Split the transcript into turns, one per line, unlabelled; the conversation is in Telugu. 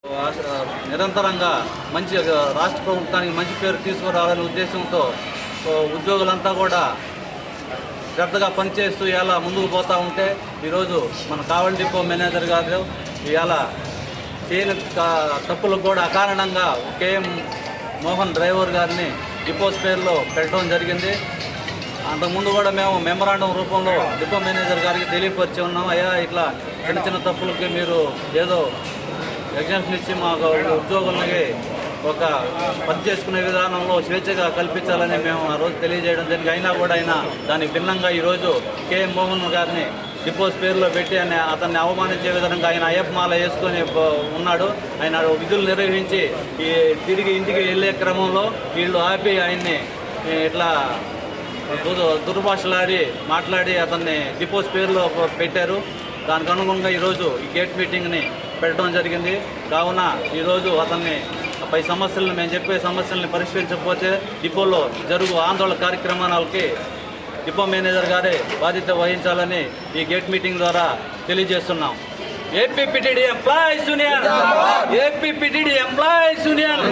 నిరంతరంగా మంచి రాష్ట్ర ప్రభుత్వానికి మంచి పేరు తీసుకురావాలనే ఉద్దేశంతో ఉద్యోగులంతా కూడా శ్రద్ధగా పనిచేస్తూ ఇలా ముందుకు పోతూ ఉంటే ఈరోజు మన కావలి డిపో మేనేజర్ గారు ఇలా చేయని తప్పులకు కూడా అకారణంగా కేఎం మోహన్ డ్రైవర్ గారిని డిపో స్పేర్లో పెట్టడం జరిగింది. అంతకుముందు కూడా మేము మెమరాండం రూపంలో డిపో మేనేజర్ గారికి తెలియపరిచి ఉన్నాం. అయ్యా ఇట్లా చిన్న చిన్న తప్పులకి మీరు ఏదో ఎగ్జామ్షన్ ఇచ్చి మా ఉద్యోగులకి ఒక పని చేసుకునే విధానంలో స్వేచ్ఛగా కల్పించాలని మేము ఆ రోజు తెలియజేయడం జరిగింది. అయినా కూడా ఆయన దానికి భిన్నంగా ఈరోజు కేఎం మోహన్ గారిని డిపో స్పేర్లో పెట్టి అతన్ని అవమానించే విధంగా ఆయన అయ్యప్పమాల వేసుకొని ఉన్నాడు. ఆయన విధులు నిర్వహించి తిరిగి ఇంటికి వెళ్ళే క్రమంలో వీళ్ళు ఆపి ఆయన్ని ఇట్లా దుర్భాషలాడి మాట్లాడి అతన్ని డిపో స్పేర్లో పెట్టారు. దానికి అనుగుణంగా ఈరోజు ఈ గేట్ మీటింగ్ని పెట్టడం జరిగింది. కావున ఈరోజు అతన్ని పై సమస్యలను మేము చెప్పే సమస్యలను పరిష్కరించకపోతే డిపోలో జరుగు ఆందోళన కార్యక్రమాలకి డిపో మేనేజర్ గారే బాధ్యత వహించాలని ఈ గేట్ మీటింగ్ ద్వారా తెలియజేస్తున్నాం. APPTD employees union, APPTD employees union.